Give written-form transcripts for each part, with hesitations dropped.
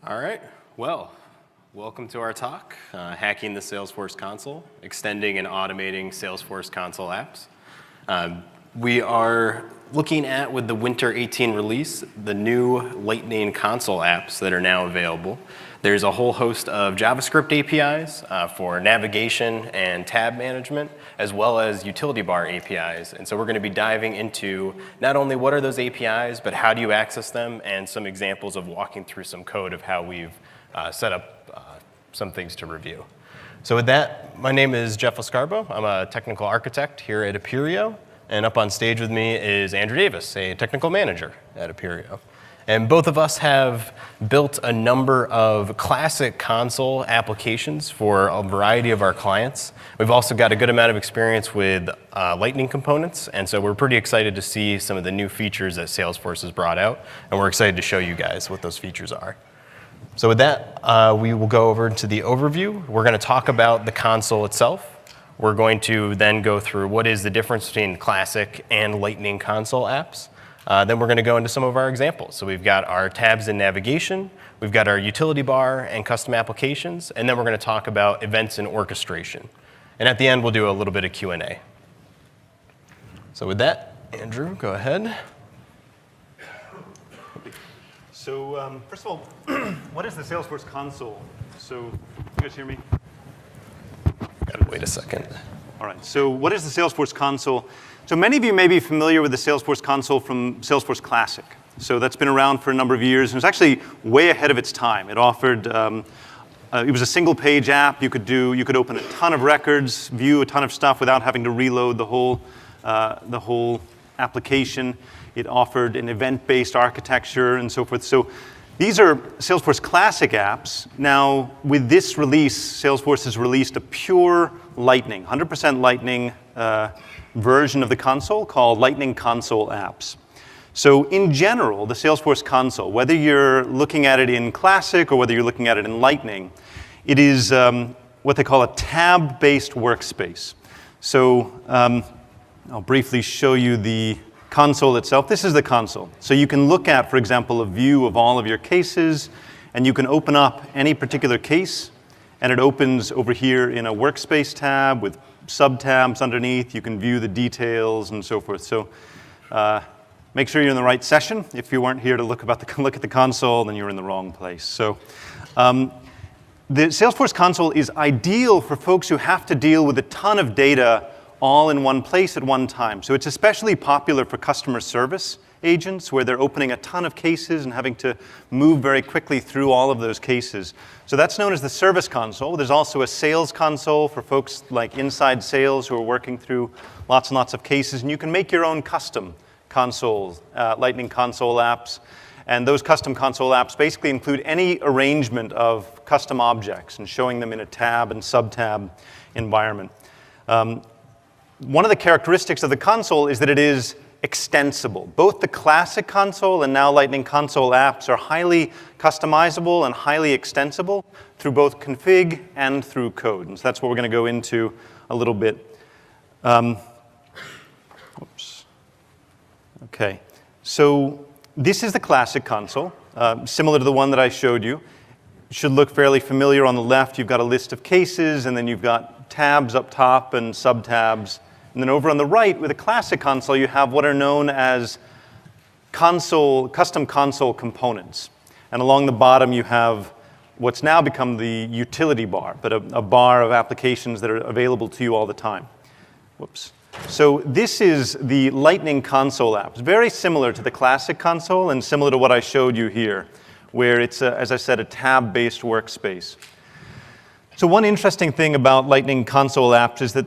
All right, well, welcome to our talk, Hacking the Salesforce Console, Extending and Automating Salesforce Console Apps. We are looking at, with the Winter 18 release, the new Lightning Console apps that are now available. There's a whole host of JavaScript APIs for navigation and tab management, as well as utility bar APIs. And so we're going to be diving into not only what are those APIs, but how do you access them, and some examples of walking through some code of how we've set up some things to review. So with that, my name is Jeff Lascarbo. I'm a technical architect here at Aperio. And up on stage with me is Andrew Davis, a technical manager at Aperio. And both of us have built a number of classic console applications for a variety of our clients. We've also got a good amount of experience with Lightning components, and so we're pretty excited to see some of the new features that Salesforce has brought out, and we're excited to show you guys what those features are. So with that, we will go over to the overview. We're going to talk about the console itself. We're going to then go through what is the difference between classic and Lightning console apps. Then we're going to go into some of our examples. So we've got our tabs and navigation, we've got our utility bar and custom applications, and then we're going to talk about events and orchestration. And at the end, we'll do a little bit of Q&A. So with that, Andrew, go ahead. So first of all, what is the Salesforce Console? So you guys hear me? Gotta wait a second. All right, so what is the Salesforce Console? So many of you may be familiar with the Salesforce Console from Salesforce Classic. So that's been around for a number of years, and it's actually way ahead of its time. It offered, it was a single-page app. You could open a ton of records, view a ton of stuff without having to reload the whole application. It offered an event-based architecture and so forth. So these are Salesforce Classic apps. Now, with this release, Salesforce has released a pure Lightning, 100% Lightning version of the console called Lightning Console Apps. So in general, the Salesforce Console, whether you're looking at it in Classic or whether you're looking at it in Lightning, it is what they call a tab-based workspace. So I'll briefly show you the console itself. This is the console. So you can look at, for example, a view of all of your cases, and you can open up any particular case, and it opens over here in a workspace tab with sub-tabs underneath. You can view the details and so forth. So make sure you're in the right session. If you weren't here to look at the console, then you're in the wrong place. So the Salesforce Console is ideal for folks who have to deal with a ton of data all in one place at one time. So it's especially popular for customer service agents where they're opening a ton of cases and having to move very quickly through all of those cases. So that's known as the Service Console. There's also a Sales Console for folks like inside sales who are working through lots and lots of cases. And you can make your own custom consoles, Lightning Console apps. And those custom console apps basically include any arrangement of custom objects and showing them in a tab and sub-tab environment. One of the characteristics of the console is that it is extensible. Both the Classic console and now Lightning Console apps are highly customizable and highly extensible through both config and through code. And so that's what we're going to go into a little bit. Oops. Okay. So this is the Classic console, similar to the one that I showed you. It should look fairly familiar. On the left, you've got a list of cases, and then you've got tabs up top and sub-tabs. And then over on the right, with a Classic console, you have what are known as custom console components. And along the bottom, you have what's now become the utility bar, but a bar of applications that are available to you all the time. Whoops. So this is the Lightning Console app. It's very similar to the Classic console and similar to what I showed you here, where it's, as I said, a tab-based workspace. So one interesting thing about Lightning Console apps is that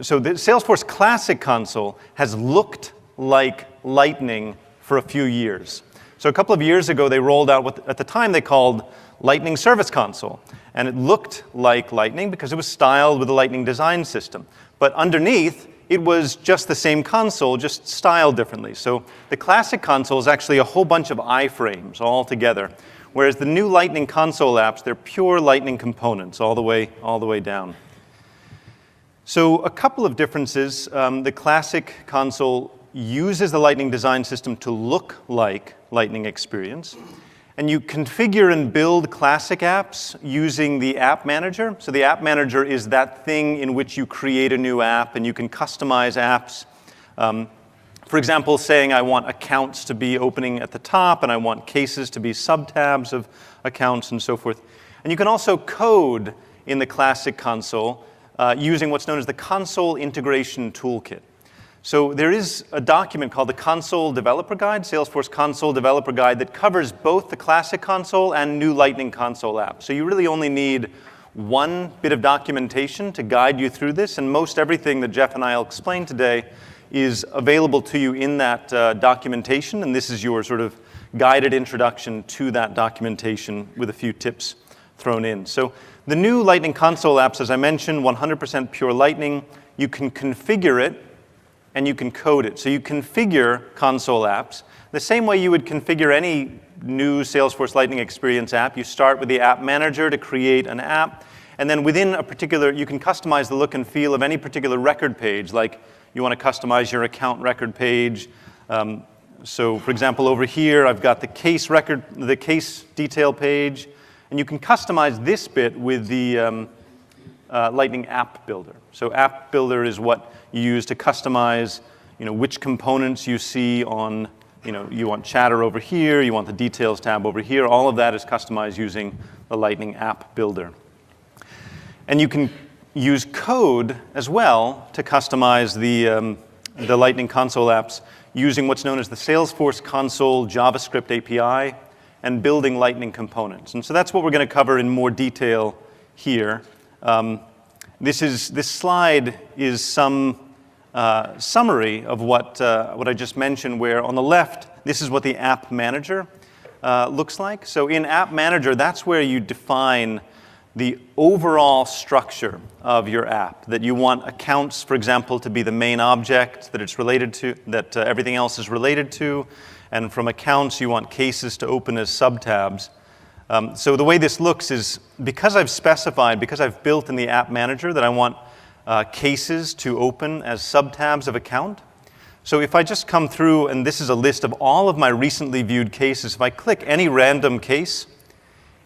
so the Salesforce Classic console has looked like Lightning for a few years. So a couple of years ago, they rolled out what at the time they called Lightning Service Console. And it looked like Lightning because it was styled with a Lightning design system. But underneath, it was just the same console, just styled differently. So the Classic console is actually a whole bunch of iframes all together. Whereas the new Lightning Console apps, they're pure Lightning components all the way down. So a couple of differences. The Classic console uses the Lightning design system to look like Lightning Experience. And you configure and build classic apps using the App Manager. So the App Manager is that thing in which you create a new app, and you can customize apps. For example, saying I want accounts to be opening at the top, and I want cases to be subtabs of accounts, and so forth. And you can also code in the classic console using what's known as the Console Integration Toolkit. So there is a document called the Console Developer Guide, Salesforce Console Developer Guide, that covers both the classic console and new Lightning Console apps. So you really only need one bit of documentation to guide you through this, and most everything that Jeff and I will explain today is available to you in that documentation, and this is your sort of guided introduction to that documentation with a few tips thrown in. So the new Lightning Console apps, as I mentioned, 100% pure Lightning. You can configure it, and you can code it. So you configure console apps the same way you would configure any new Salesforce Lightning Experience app. You start with the App Manager to create an app, and then within a particular, you can customize the look and feel of any particular record page, like you want to customize your account record page. So for example, over here, I've got the case detail page, and you can customize this bit with the Lightning App Builder. So App Builder is what you use to customize, which components you see on, you want chatter over here, you want the details tab over here. All of that is customized using the Lightning App Builder. And you can use code as well to customize the Lightning Console apps using what's known as the Salesforce Console JavaScript API and building Lightning components. And so that's what we're going to cover in more detail here. This slide is some summary of what I just mentioned, where on the left, this is what the App Manager looks like. So in App Manager, that's where you define the overall structure of your app, that you want accounts, for example, to be the main object that it's related to, that everything else is related to. And from accounts, you want cases to open as subtabs. So the way this looks is, because I've built in the App Manager that I want cases to open as subtabs of account. So if I just come through, and this is a list of all of my recently viewed cases, if I click any random case,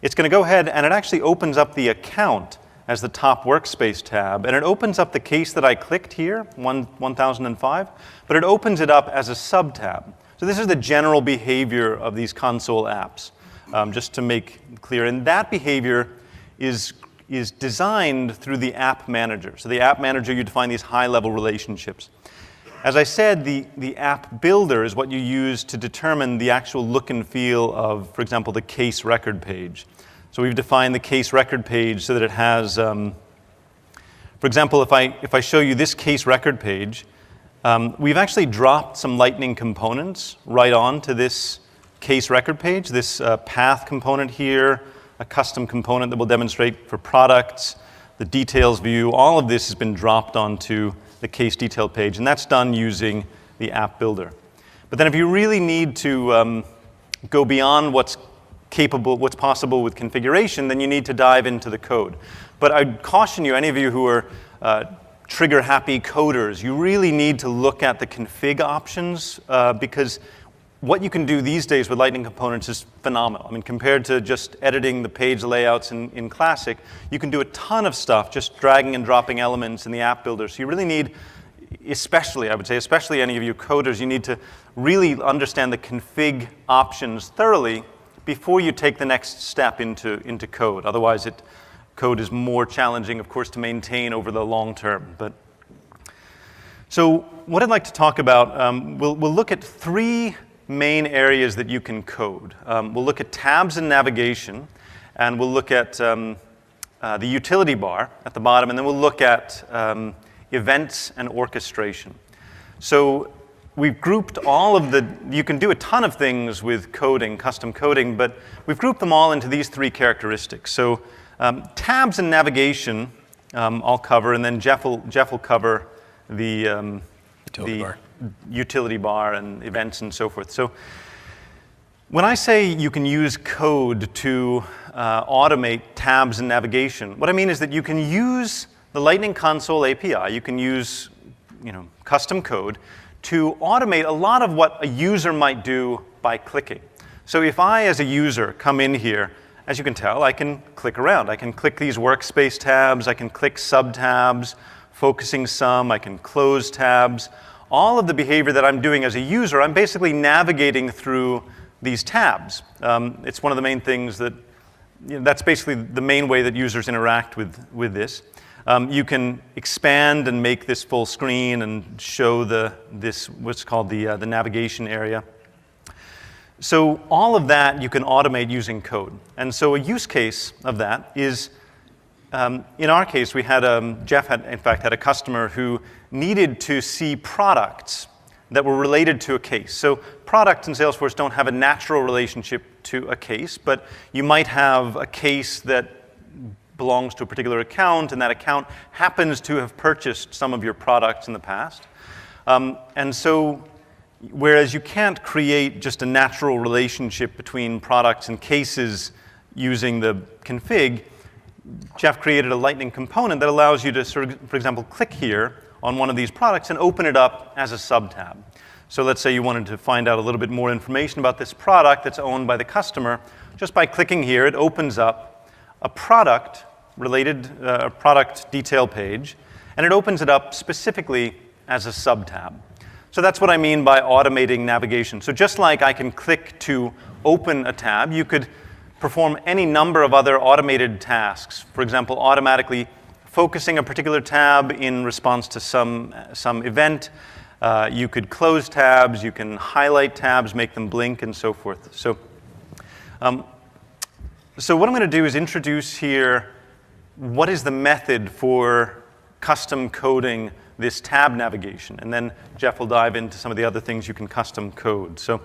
it's going to go ahead and it actually opens up the account as the top Workspace tab, and it opens up the case that I clicked here, 1005, but it opens it up as a subtab. So this is the general behavior of these console apps. Just to make clear. And that behavior is designed through the App Manager. So the App Manager, you define these high-level relationships. As I said, the App Builder is what you use to determine the actual look and feel of, for example, the case record page. So we've defined the case record page so that it has, for example, if I show you this case record page, we've actually dropped some Lightning components right onto this case record page, this path component here, a custom component that will demonstrate for products, the details view. All of this has been dropped onto the case detail page, and that's done using the App Builder. But then if you really need to go beyond what's possible with configuration, then you need to dive into the code. But I'd caution you, any of you who are trigger-happy coders, you really need to look at the config options because what you can do these days with Lightning components is phenomenal. I mean, compared to just editing the page layouts in Classic, you can do a ton of stuff just dragging and dropping elements in the App Builder. So you really need, especially any of you coders, you need to really understand the config options thoroughly before you take the next step into code. Otherwise, code is more challenging, of course, to maintain over the long term. So what I'd like to talk about, we'll look at three main areas that you can code. We'll look at tabs and navigation, and we'll look at the utility bar at the bottom, and then we'll look at events and orchestration. So we've grouped all of you can do a ton of things with coding, custom coding, but we've grouped them all into these three characteristics. So tabs and navigation I'll cover, and then Jeff will cover the utility bar and events and so forth. So when I say you can use code to automate tabs and navigation, what I mean is that you can use the Lightning Console API, you can use custom code to automate a lot of what a user might do by clicking. So if I, as a user, come in here, as you can tell, I can click around. I can click these workspace tabs. I can click sub-tabs, focusing sum. I can close tabs. All of the behavior that I'm doing as a user, I'm basically navigating through these tabs. It's one of the main things that, that's basically the main way that users interact with this. You can expand and make this full screen and show this what's called the navigation area. So all of that you can automate using code. And so a use case of that is, in our case, we had Jeff had in fact had a customer who needed to see products that were related to a case. So products in Salesforce don't have a natural relationship to a case, but you might have a case that belongs to a particular account, and that account happens to have purchased some of your products in the past. And so whereas you can't create just a natural relationship between products and cases using the config, Jeff created a Lightning component that allows you to, for example, click here on one of these products and open it up as a sub-tab. So let's say you wanted to find out a little bit more information about this product that's owned by the customer. Just by clicking here, it opens up a product detail page, and it opens it up specifically as a sub-tab. So that's what I mean by automating navigation. So just like I can click to open a tab, you could perform any number of other automated tasks. For example, automatically focusing a particular tab in response to some event. You could close tabs, you can highlight tabs, make them blink, and so forth. So what I'm going to do is introduce here what is the method for custom coding this tab navigation. And then Jeff will dive into some of the other things you can custom code. So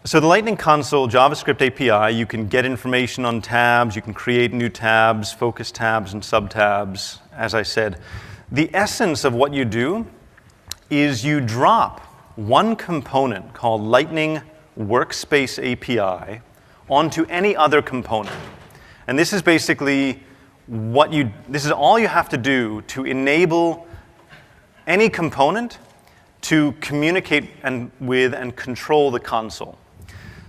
the Lightning Console JavaScript API, you can get information on tabs, you can create new tabs, focus tabs, and sub-tabs, as I said. The essence of what you do is you drop one component called Lightning Workspace API onto any other component. And this is basically this is all you have to do to enable any component to communicate with and control the console.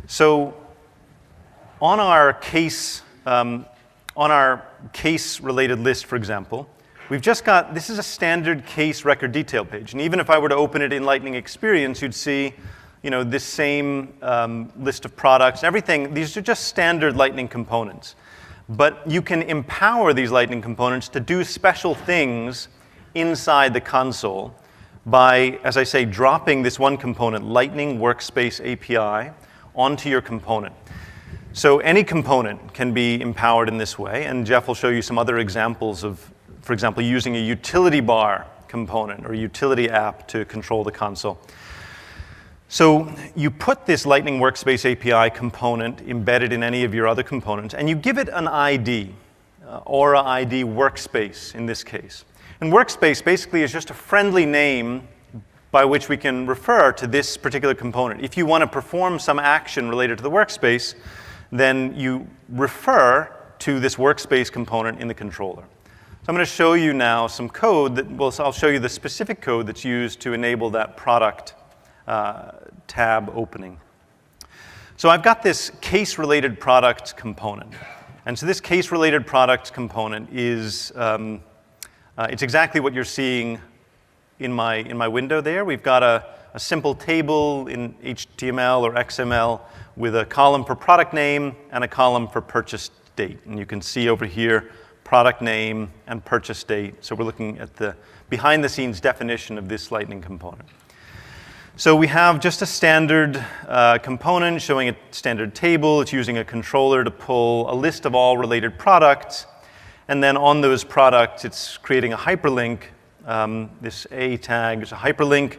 So on our case-related list, for example, we've just got, this is a standard case record detail page. And even if I were to open it in Lightning Experience, you'd see, this same list of products, everything. These are just standard Lightning components. But you can empower these Lightning components to do special things inside the console by, as I say, dropping this one component, Lightning Workspace API, onto your component. So any component can be empowered in this way, and Jeff will show you some other examples of, for example, using a utility bar component or utility app to control the console. So you put this Lightning Workspace API component embedded in any of your other components, and you give it an ID, Aura ID Workspace in this case. And Workspace basically is just a friendly name by which we can refer to this particular component. If you want to perform some action related to the workspace, then you refer to this workspace component in the controller. So I'm going to show you now some code I'll show you the specific code that's used to enable that product tab opening. So I've got this case-related products component. And so this case-related products component is, it's exactly what you're seeing in my window there. We've got a simple table in HTML or XML with a column for product name and a column for purchase date. And you can see over here product name and purchase date. So we're looking at the behind-the-scenes definition of this Lightning component. So we have just a standard component showing a standard table. It's using a controller to pull a list of all related products. And then on those products, it's creating a hyperlink. This A tag is a hyperlink.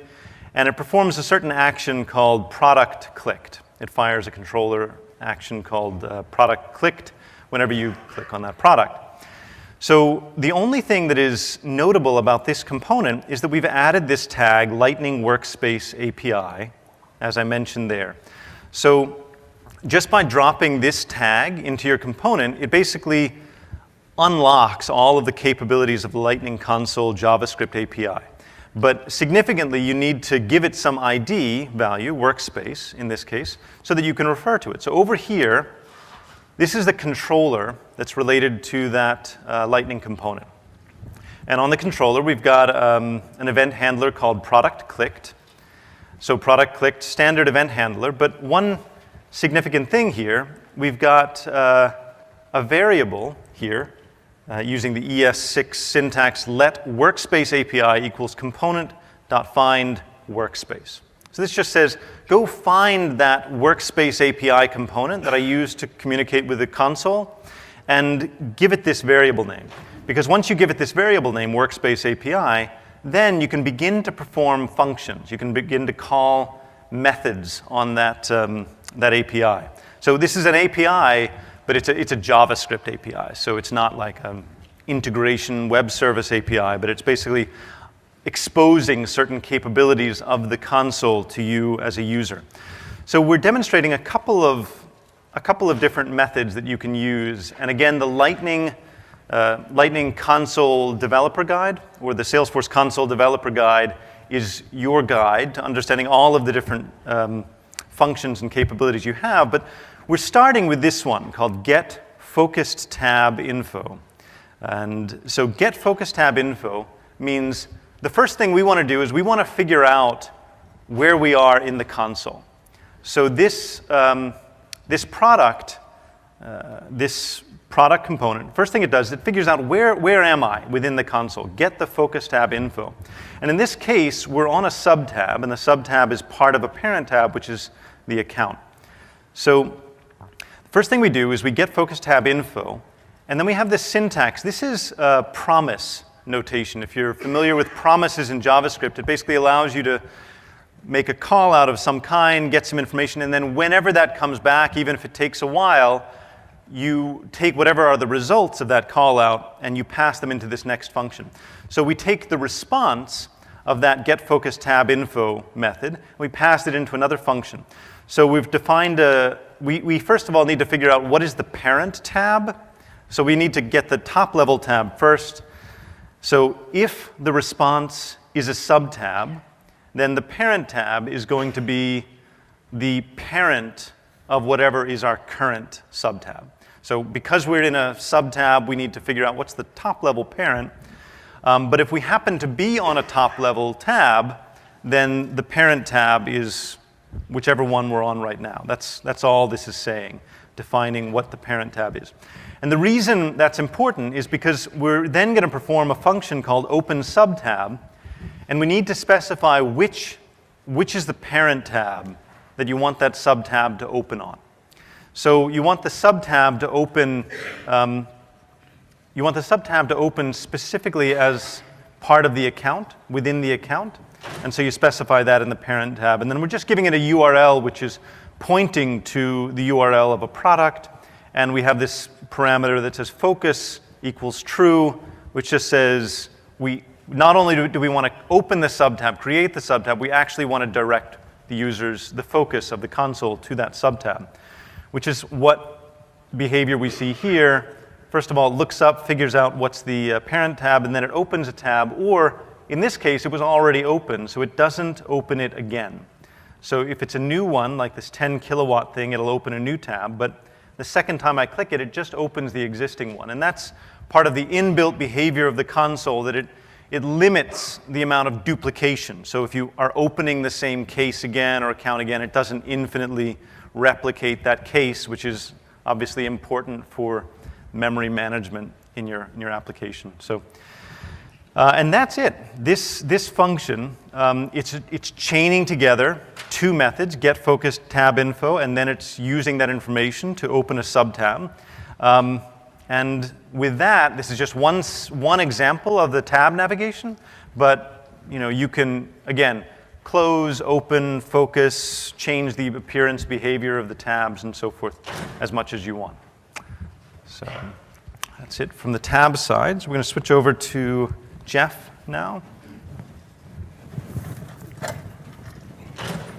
And it performs a certain action called product clicked. It fires a controller action called product clicked whenever you click on that product. So the only thing that is notable about this component is that we've added this tag, Lightning Workspace API, as I mentioned there. So just by dropping this tag into your component, it basically unlocks all of the capabilities of the Lightning Console JavaScript API. But significantly, you need to give it some ID value, workspace in this case, so that you can refer to it. So over here, this is the controller that's related to that Lightning component. And on the controller, we've got an event handler called product clicked. So product clicked, standard event handler. But one significant thing here, we've got a variable here using the ES6 syntax, let workspace API equals component.find workspace. So this just says, go find that workspace API component that I use to communicate with the console and give it this variable name. Because once you give it this variable name, workspace API, then you can begin to perform functions. You can begin to call methods on that API. So this is an API, but it's a JavaScript API. So it's not like an integration web service API, but it's basically exposing certain capabilities of the console to you as a user. So we're demonstrating a couple of different methods that you can use. And again, the Lightning Console Developer Guide, or the Salesforce Console Developer Guide, is your guide to understanding all of the different functions and capabilities you have. But we're starting with this one called Get Focused Tab Info. And so Get Focused Tab Info means the first thing we want to do is we want to figure out where we are in the console. So this product component, first thing it does, it figures out where am I within the console. Get the Focus Tab Info. And in this case, we're on a sub-tab, and the sub-tab is part of a parent tab, which is the account. So the first thing we do is we get Focus Tab Info, and then we have this syntax. This is promise notation. If you're familiar with promises in JavaScript, it basically allows you to make a call out of some kind, get some information, and then whenever that comes back, even if it takes a while, you take whatever are the results of that call out and you pass them into this next function. So we take the response of that getFocusTabInfo method, and we pass it into another function. So we've defined we first of all need to figure out what is the parent tab. So we need to get the top level tab first. So if the response is a sub-tab, then the parent tab is going to be the parent of whatever is our current sub-tab. So because we're in a sub-tab, we need to figure out what's the top-level parent. But if we happen to be on a top-level tab, then the parent tab is whichever one we're on right now. That's all this is saying, defining what the parent tab is. And the reason that's important is because we're then going to perform a function called open sub-tab, and we need to specify which is the parent tab that you want that sub-tab to open on. So you want the sub-tab to open. You want the sub-tab to open specifically as part of the account, within the account, and so you specify that in the parent tab. And then we're just giving it a URL, which is pointing to the URL of a product, and we have this parameter that says focus equals true, which just says we not only do we want to open the sub-tab, create the sub-tab, we actually want to direct the users, the focus of the console to that sub-tab, which is what behavior we see here. First of all, it looks up, figures out what's the parent tab, and then it opens a tab, or in this case, it was already open, so it doesn't open it again. So if it's a new one, like this 10 kilowatt thing, it'll open a new tab, but the second time I click it, it just opens the existing one. And that's part of the inbuilt behavior of the console, that it limits the amount of duplication. So if you are opening the same case again or account again, it doesn't infinitely replicate that case, which is obviously important for memory management in your application. So, and that's it. This function, it's chaining together two methods, getFocusTabInfo, and then it's using that information to open a sub-tab. And with that, this is just one example of the tab navigation, but you can, again, close, open, focus, change the appearance, behavior of the tabs, and so forth as much as you want. So that's it from the tab side. So we're going to switch over to Jeff now.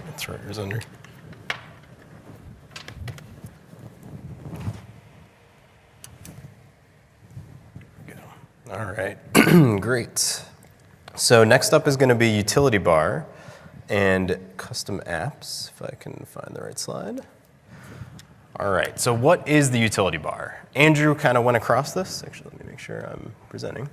That's right, yours under. All right, great. So next up is going to be utility bar and custom apps, if I can find the right slide. All right, so what is the utility bar? Andrew kind of went across this. Actually, let me make sure I'm presenting.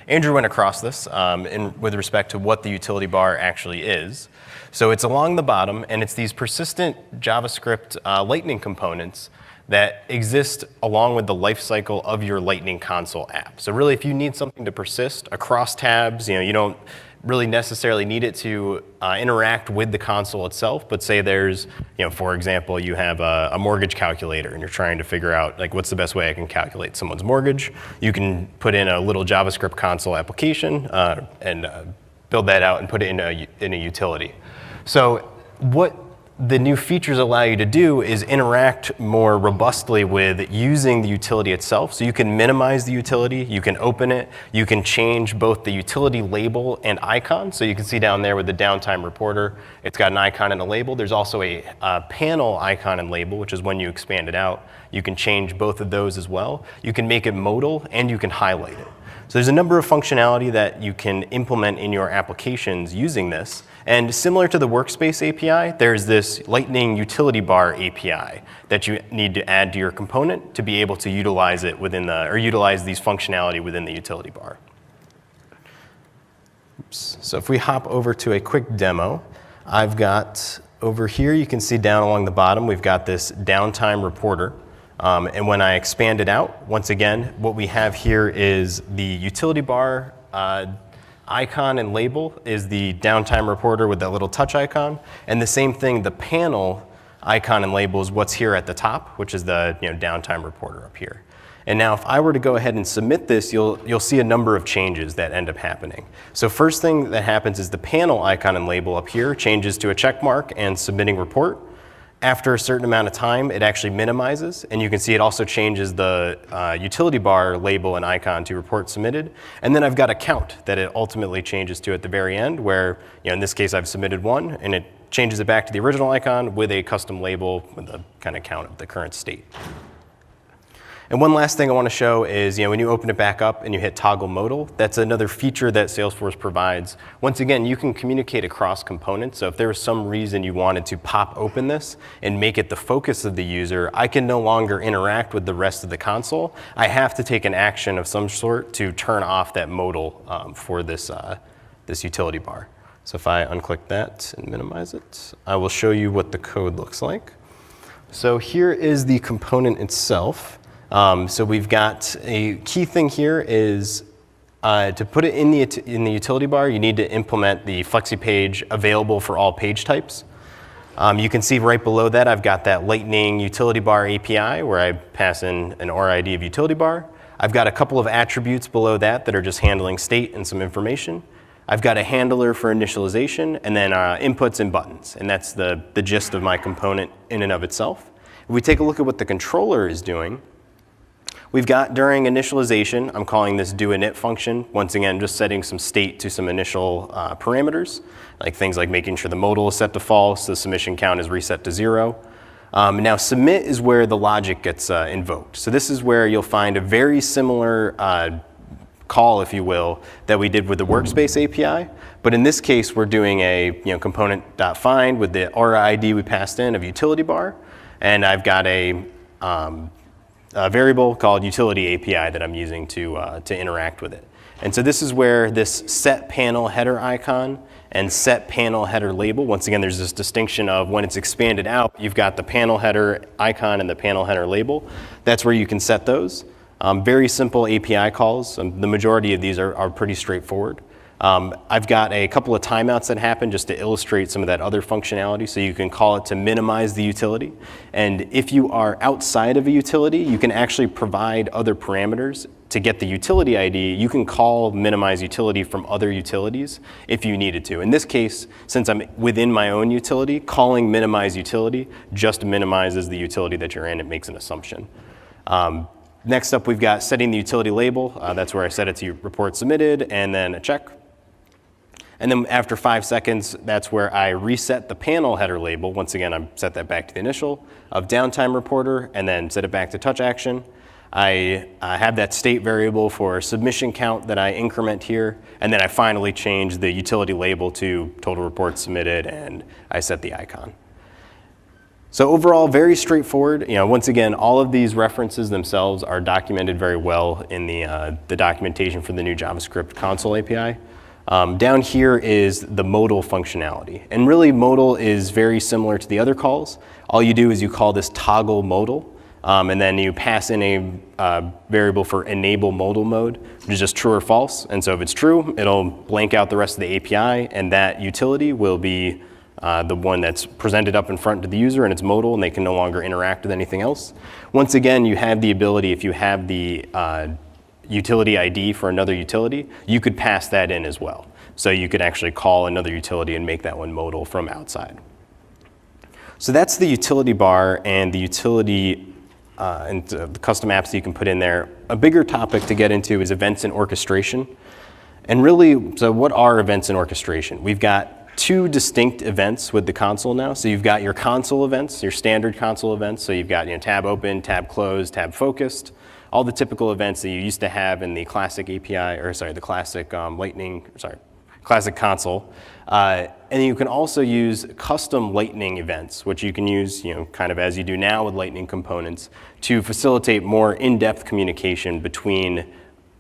Andrew went across this with respect to what the utility bar actually is. So it's along the bottom, and it's these persistent JavaScript Lightning components that exist along with the lifecycle of your Lightning Console app. So really, if you need something to persist across tabs, you don't really necessarily need it to interact with the console itself, but say there's, for example, you have a mortgage calculator and you're trying to figure out, like, what's the best way I can calculate someone's mortgage. You can put in a little JavaScript console application and build that out and put it in a utility. So what the new features allow you to do is interact more robustly with using the utility itself. So you can minimize the utility, you can open it, you can change both the utility label and icon. So you can see down there with the downtime reporter, it's got an icon and a label. There's also a panel icon and label, which is when you expand it out. You can change both of those as well. You can make it modal and you can highlight it. So there's a number of functionality that you can implement in your applications using this. And similar to the Workspace API, there's this Lightning Utility Bar API that you need to add to your component to be able to utilize it utilize these functionality within the utility bar. Oops. So if we hop over to a quick demo, I've got over here, you can see down along the bottom, we've got this downtime reporter. And when I expand it out, once again, what we have here is the utility bar icon and label is the downtime reporter with that little touch icon. And the same thing, the panel icon and label is what's here at the top, which is the downtime reporter up here. And now if I were to go ahead and submit this, you'll see a number of changes that end up happening. So first thing that happens is the panel icon and label up here changes to a check mark and submitting report. After a certain amount of time, it actually minimizes, and you can see it also changes the utility bar label and icon to report submitted. And then I've got a count that it ultimately changes to at the very end, where in this case I've submitted one, and it changes it back to the original icon with a custom label with a kind of count of the current state. And one last thing I want to show is, when you open it back up and you hit toggle modal, that's another feature that Salesforce provides. Once again, you can communicate across components. So if there was some reason you wanted to pop open this and make it the focus of the user, I can no longer interact with the rest of the console. I have to take an action of some sort to turn off that modal for this utility bar. So if I unclick that and minimize it, I will show you what the code looks like. So here is the component itself. So we've got a key thing here is to put it in the utility bar, you need to implement the flexi page available for all page types. You can see right below that I've got that Lightning Utility Bar API where I pass in an ORID of utility bar. I've got a couple of attributes below that are just handling state and some information. I've got a handler for initialization and then inputs and buttons, and that's the gist of my component in and of itself. If we take a look at what the controller is doing, we've got during initialization, I'm calling this doInit function. Once again, just setting some state to some initial parameters, like things like making sure the modal is set to false, the submission count is reset to 0. Now submit is where the logic gets invoked. So this is where you'll find a very similar call, if you will, that we did with the Workspace API. But in this case, we're doing a component.find with the aura ID we passed in of utility bar. And I've got a variable called utility API that I'm using to interact with it. And so this is where this set panel header icon and set panel header label, once again, there's this distinction of when it's expanded out, you've got the panel header icon and the panel header label. That's where you can set those. Very simple API calls. The majority of these are pretty straightforward. I've got a couple of timeouts that happen just to illustrate some of that other functionality. So you can call it to minimize the utility. And if you are outside of a utility, you can actually provide other parameters to get the utility ID. You can call minimize utility from other utilities if you needed to. In this case, since I'm within my own utility, calling minimize utility just minimizes the utility that you're in. It makes an assumption. Next up, we've got setting the utility label. That's where I set it to report submitted and then a check. And then after 5 seconds, that's where I reset the panel header label. Once again, I set that back to the initial of downtime reporter and then set it back to touch action. I have that state variable for submission count that I increment here, and then I finally change the utility label to total reports submitted, and I set the icon. So overall, very straightforward. Once again, all of these references themselves are documented very well in the documentation for the new JavaScript Console API. Down here is the modal functionality. And really, modal is very similar to the other calls. All you do is you call this toggle modal, and then you pass in a variable for enable modal mode, which is just true or false. And so if it's true, it'll blank out the rest of the API, and that utility will be the one that's presented up in front to the user, and it's modal, and they can no longer interact with anything else. Once again, you have the ability, if you have the utility ID for another utility, you could pass that in as well. So you could actually call another utility and make that one modal from outside. So that's the utility bar and the utility and the custom apps that you can put in there. A bigger topic to get into is events and orchestration. And really, so what are events and orchestration? We've got two distinct events with the console now. So you've got your console events, your standard console events. So you've got tab open, tab closed, tab focused, all the typical events that you used to have in the classic API, or sorry, the classic classic console. And you can also use custom Lightning events, which you can use, kind of as you do now with Lightning components, to facilitate more in-depth communication between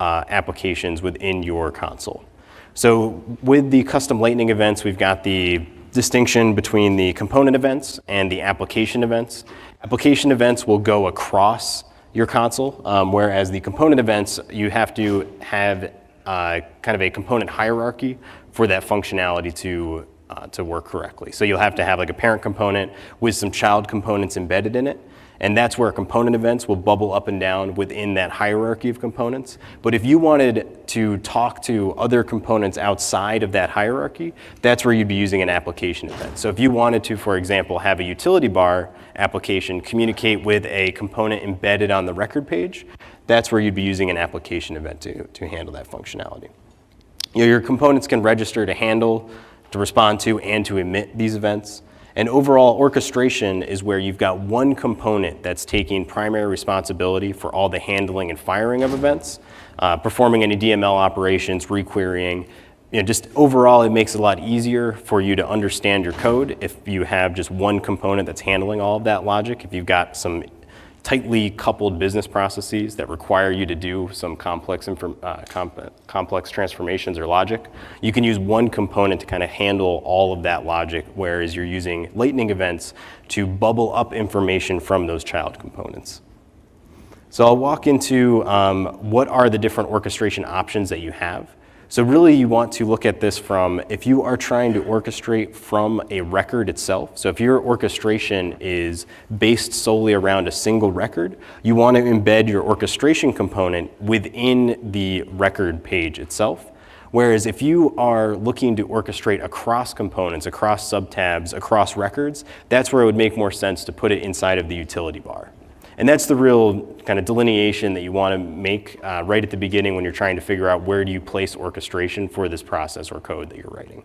applications within your console. So with the custom Lightning events, we've got the distinction between the component events and the application events. Application events will go across your console, whereas the component events, you have to have kind of a component hierarchy for that functionality to work correctly. So you'll have to have like a parent component with some child components embedded in it. And that's where component events will bubble up and down within that hierarchy of components. But if you wanted to talk to other components outside of that hierarchy, that's where you'd be using an application event. So if you wanted to, for example, have a utility bar application communicate with a component embedded on the record page, that's where you'd be using an application event to handle that functionality. Your components can register to handle, to respond to, and to emit these events. And overall, orchestration is where you've got one component that's taking primary responsibility for all the handling and firing of events, performing any DML operations, requerying. Just overall, it makes it a lot easier for you to understand your code if you have just one component that's handling all of that logic. If you've got some tightly coupled business processes that require you to do some complex transformations or logic, you can use one component to kind of handle all of that logic, whereas you're using Lightning events to bubble up information from those child components. So I'll walk into what are the different orchestration options that you have. So really you want to look at this from if you are trying to orchestrate from a record itself. So if your orchestration is based solely around a single record, you want to embed your orchestration component within the record page itself. Whereas if you are looking to orchestrate across components, across subtabs, across records, that's where it would make more sense to put it inside of the utility bar. And that's the real kind of delineation that you want to make right at the beginning when you're trying to figure out where do you place orchestration for this process or code that you're writing.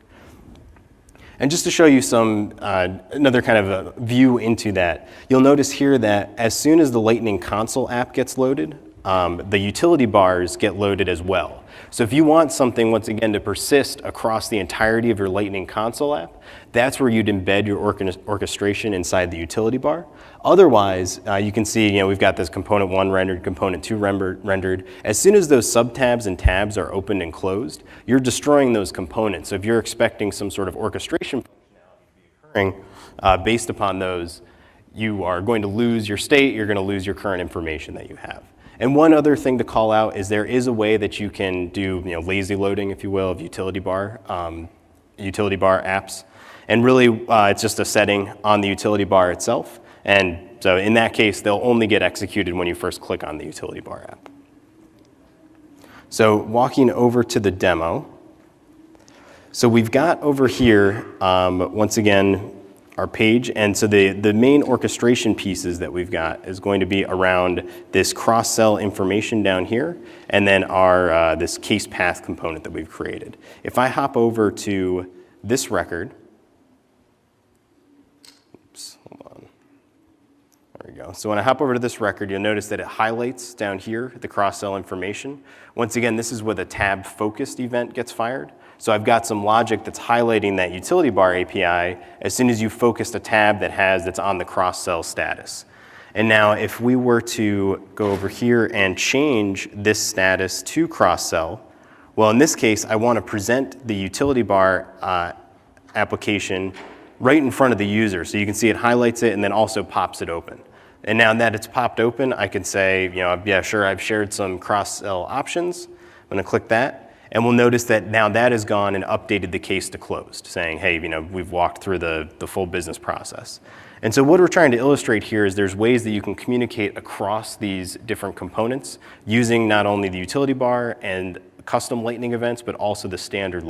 And just to show you some another kind of a view into that, you'll notice here that as soon as the Lightning Console app gets loaded, the utility bars get loaded as well. So if you want something, once again, to persist across the entirety of your Lightning Console app, that's where you'd embed your orchestration inside the utility bar. Otherwise, you can see, we've got this component 1 rendered, component 2 rendered. As soon as those subtabs and tabs are opened and closed, you're destroying those components. So if you're expecting some sort of orchestration functionality to be occurring based upon those, you are going to lose your state, you're going to lose your current information that you have. And one other thing to call out is there is a way that you can do lazy loading, if you will, of utility bar apps. And really, it's just a setting on the utility bar itself. And so in that case, they'll only get executed when you first click on the utility bar app. So walking over to the demo. So we've got over here, once again, our page. And so the main orchestration pieces that we've got is going to be around this cross-cell information down here, and then our this case path component that we've created. If I hop over to this record, oops, hold on. There we go. So when I hop over to this record, you'll notice that it highlights down here the cross-sell information. Once again, this is where the tab-focused event gets fired. So I've got some logic that's highlighting that utility bar API as soon as you focused a tab that's on the cross-sell status. And now if we were to go over here and change this status to cross-sell, well, in this case, I want to present the utility bar application right in front of the user. So you can see it highlights it and then also pops it open. And now that it's popped open, I can say, yeah, sure, I've shared some cross-sell options. I'm going to click that. And we'll notice that now that has gone and updated the case to closed, saying, hey, we've walked through the full business process. And so what we're trying to illustrate here is there's ways that you can communicate across these different components using not only the utility bar and custom Lightning events, but also the standard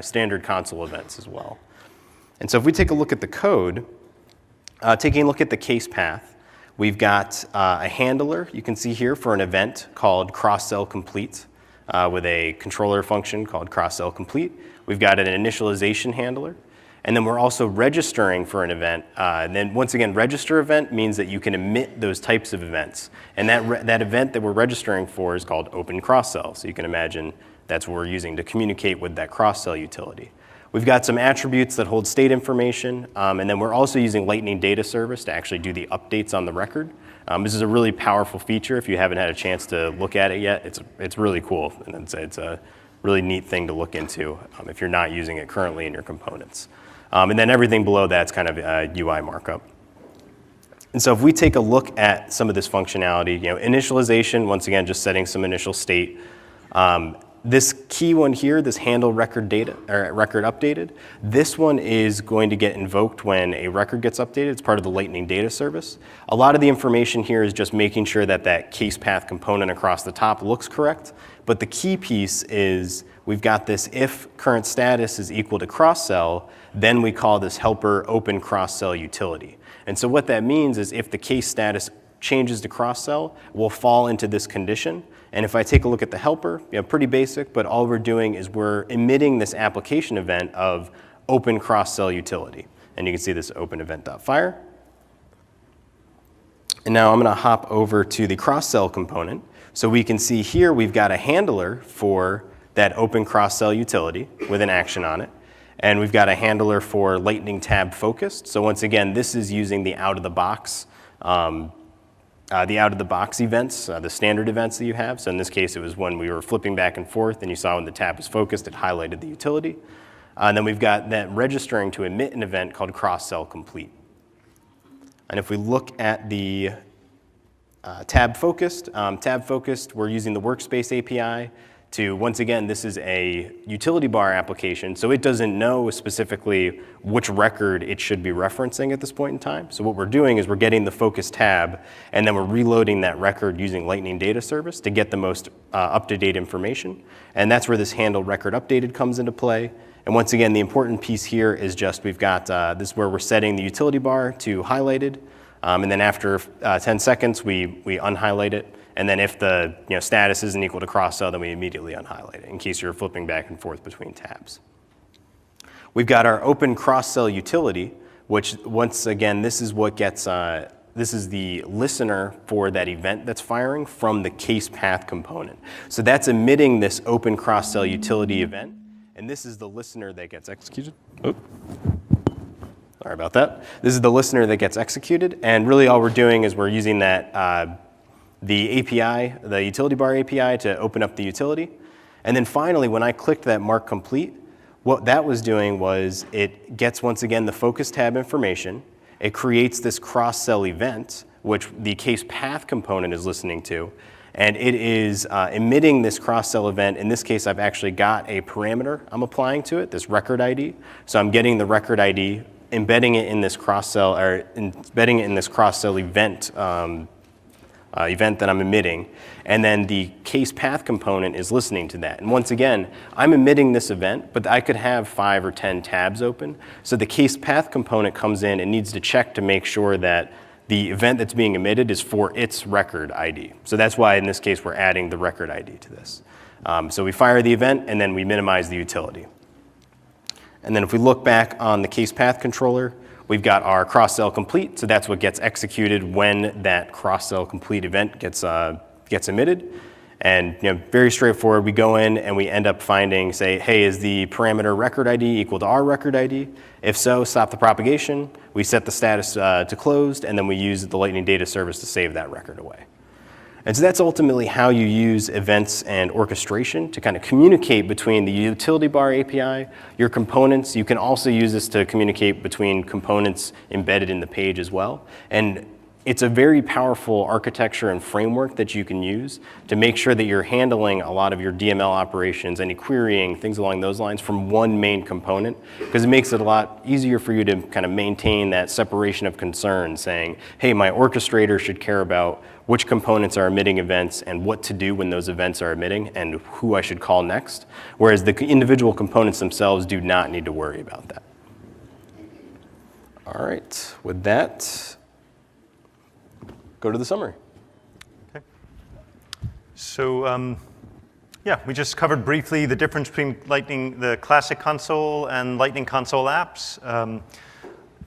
standard console events as well. And so if we take a look at the code, taking a look at the case path, we've got a handler you can see here for an event called cross-sell complete with a controller function called cross-sell complete. We've got an initialization handler. And then we're also registering for an event. And then once again, register event means that you can emit those types of events. And that event that we're registering for is called open cross-sell. So you can imagine that's what we're using to communicate with that cross-sell utility. We've got some attributes that hold state information, and then we're also using Lightning Data Service to actually do the updates on the record. This is a really powerful feature. If you haven't had a chance to look at it yet, it's really cool, and it's a really neat thing to look into if you're not using it currently in your components. And then everything below that's kind of UI markup. And so if we take a look at some of this functionality, initialization, once again, just setting some initial state. This key one here, this handle record data or record updated, this one is going to get invoked when a record gets updated. It's part of the Lightning Data Service. A lot of the information here is just making sure that that case path component across the top looks correct. But the key piece is we've got this if current status is equal to cross-sell, then we call this helper open cross-sell utility. And so what that means is if the case status changes to cross-sell, we'll fall into this condition. And if I take a look at the helper, pretty basic, but all we're doing is we're emitting this application event of open cross-sell utility. And you can see this open event.fire. And now I'm going to hop over to the cross-sell component. So we can see here we've got a handler for that open cross-sell utility with an action on it. And we've got a handler for Lightning tab focused. So once again, this is using the out-of-the-box events, the standard events that you have. So in this case, it was when we were flipping back and forth, and you saw when the tab was focused, it highlighted the utility. And then we've got that registering to emit an event called cross-sell complete. And if we look at the tab focused, we're using the Workspace API to, once again, this is a utility bar application, so it doesn't know specifically which record it should be referencing at this point in time. So what we're doing is we're getting the focus tab, and then we're reloading that record using Lightning Data Service to get the most up-to-date information. And that's where this handle record updated comes into play. And once again, the important piece here is just we've got this is where we're setting the utility bar to highlighted, and then after 10 seconds, we unhighlight it. And then if the status isn't equal to cross-sell, then we immediately unhighlight it in case you're flipping back and forth between tabs. We've got our open cross-sell utility, which once again, this is what gets, this is the listener for that event that's firing from the case path component. So that's emitting this open cross-sell utility event, and this is the listener that gets executed. Oh. Sorry about that. This is the listener that gets executed, and really all we're doing is we're using that the API, the utility bar API, to open up the utility. And then finally, when I clicked that mark complete, what that was doing was it gets, once again, the focus tab information. It creates this cross-sell event, which the case path component is listening to. And it is emitting this cross-sell event. In this case, I've actually got a parameter I'm applying to it, this record ID. So I'm getting the record ID, embedding it in this cross-sell, or embedding it in this cross-sell event event that I'm emitting, and then the case path component is listening to that. And once again, I'm emitting this event, but I could have 5 or 10 tabs open. So the case path component comes in and needs to check to make sure that the event that's being emitted is for its record ID. So that's why in this case we're adding the record ID to this. So we fire the event and then we minimize the utility. And then if we look back on the case path controller, We've got our cross-sell complete, so that's what gets executed when that cross-sell complete event gets emitted. And very straightforward, we go in and we end up finding, say, hey, is the parameter record ID equal to our record ID? If so, stop the propagation. We set the status to closed, and then we use the Lightning Data Service to save that record away. And so that's ultimately how you use events and orchestration to kind of communicate between the utility bar API, your components. You can also use this to communicate between components embedded in the page as well. And it's a very powerful architecture and framework that you can use to make sure that you're handling a lot of your DML operations, any querying, things along those lines from one main component, because it makes it a lot easier for you to kind of maintain that separation of concern, saying, hey, my orchestrator should care about which components are emitting events and what to do when those events are emitting and who I should call next, whereas the individual components themselves do not need to worry about that. All right, with that, go to the summary. Okay. So yeah, we just covered briefly the difference between the classic console and Lightning Console apps,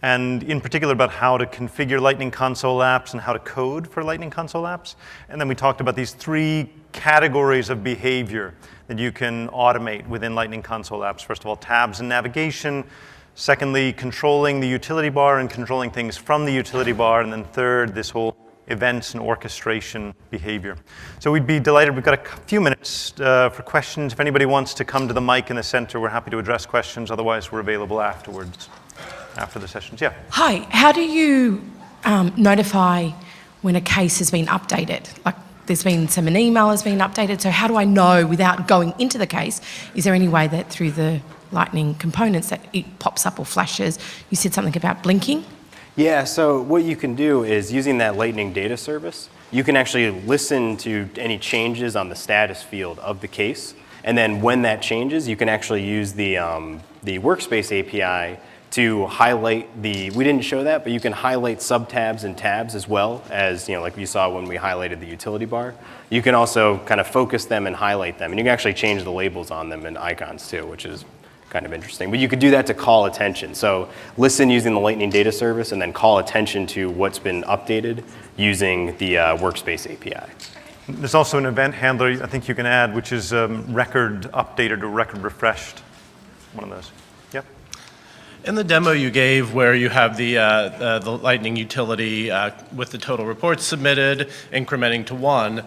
and in particular about how to configure Lightning Console apps and how to code for Lightning Console apps. And then we talked about these 3 categories of behavior that you can automate within Lightning Console apps. First of all, tabs and navigation. Secondly, controlling the utility bar and controlling things from the utility bar. And then third, this whole events and orchestration behavior. So we'd be delighted. We've got a few minutes for questions. If anybody wants to come to the mic in the center, we're happy to address questions. Otherwise, we're available afterwards, after the sessions. Yeah. Hi. How do you notify when a case has been updated? Like an email has been updated. So how do I know without going into the case? Is there any way that through the Lightning components that it pops up or flashes? You said something about blinking. Yeah, so what you can do is using that Lightning Data Service, you can actually listen to any changes on the status field of the case. And then when that changes, you can actually use the Workspace API to highlight we didn't show that, but you can highlight subtabs and tabs as well as, like you saw when we highlighted the utility bar. You can also kind of focus them and highlight them. And you can actually change the labels on them and icons too, which is kind of interesting. But you could do that to call attention. So listen using the Lightning Data Service and then call attention to what's been updated using the Workspace API. There's also an event handler I think you can add, which is record updated or record refreshed, one of those. Yep. In the demo you gave where you have the Lightning utility with the total reports submitted, incrementing to 1,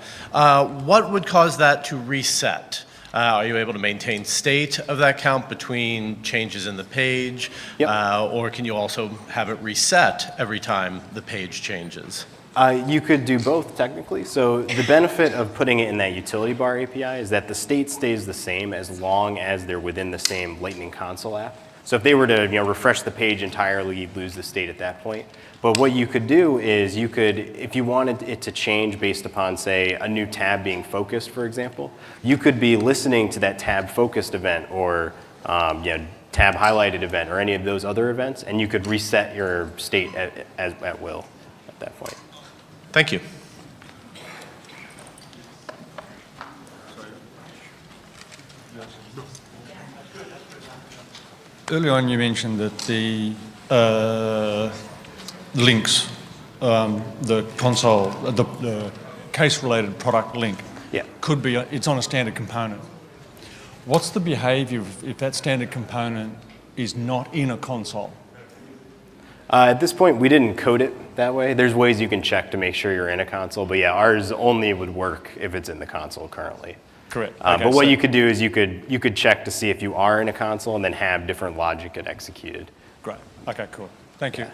what would cause that to reset? Are you able to maintain state of that count between changes in the page? Yep. Or can you also have it reset every time the page changes? You could do both technically. So the benefit of putting it in that utility bar API is that the state stays the same as long as they're within the same Lightning Console app. So if they were to refresh the page entirely, you'd lose the state at that point. But what you could do is you could, if you wanted it to change based upon, say, a new tab being focused, for example, you could be listening to that tab focused event or tab highlighted event or any of those other events, and you could reset your state at will at that point. Thank you. Earlier on, you mentioned that the links, the console, the case-related product link, could be, it's on a standard component. What's the behavior if that standard component is not in a console? At this point, we didn't code it that way. There's ways you can check to make sure you're in a console, but yeah, ours only would work if it's in the console currently. Correct. Okay, but what you could do is you could check to see if you are in a console and then have different logic get executed. Great. Okay, cool. Thank you.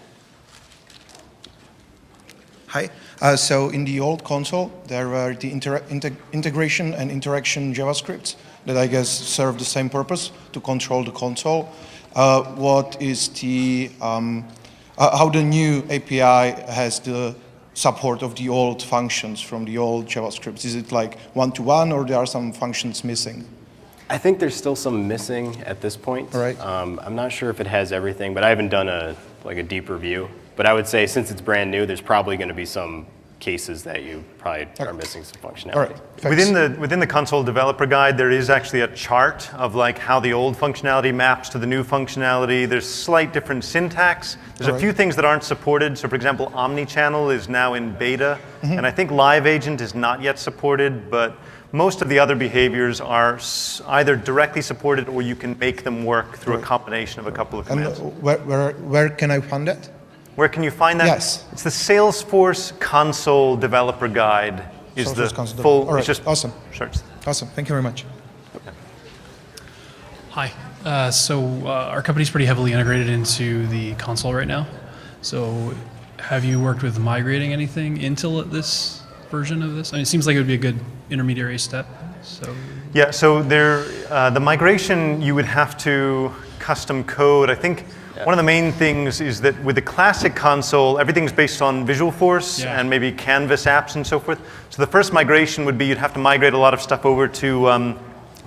Hi. So in the old console, there were the integration and interaction JavaScripts that I guess serve the same purpose to control the console. What is the how the new API has the support of the old functions from the old JavaScripts? Is it like one-to-one, or there are some functions missing? I think there's still some missing at this point. Right. I'm not sure if it has everything, but I haven't done a deep review. But I would say since it's brand new, there's probably going to be some cases that you probably are missing some functionality. All right. Thanks. Within the console developer guide, there is actually a chart of like how the old functionality maps to the new functionality. There's slight different syntax. There's a few things that aren't supported. So for example, omnichannel is now in beta, and I think live agent is not yet supported, but most of the other behaviors are either directly supported or you can make them work through a combination of a couple of And commands. where can I find that? Where can you find that? Yes. It's the Salesforce Console Developer Guide. Is the Salesforce Console full? All right. It's just Awesome. search. Awesome. Thank you very much. Hi. Our company's pretty heavily integrated into the console right now. So have you worked with migrating anything into this version of this? I mean, it seems like it would be a good intermediary step. So Yeah, so the migration, you would have to custom code. I think one of the main things is that with the classic console, everything's based on Visualforce and maybe Canvas apps and so forth. So the first migration would be you'd have to migrate a lot of stuff over to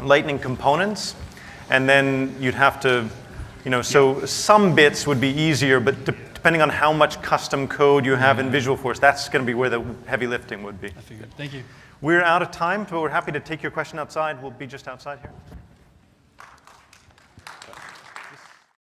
Lightning components, and then you'd have to, so some bits would be easier, but depending on how much custom code you have in Visualforce, that's going to be where the heavy lifting would be. I figured. Thank you. We're out of time, but we're happy to take your question outside. We'll be just outside here.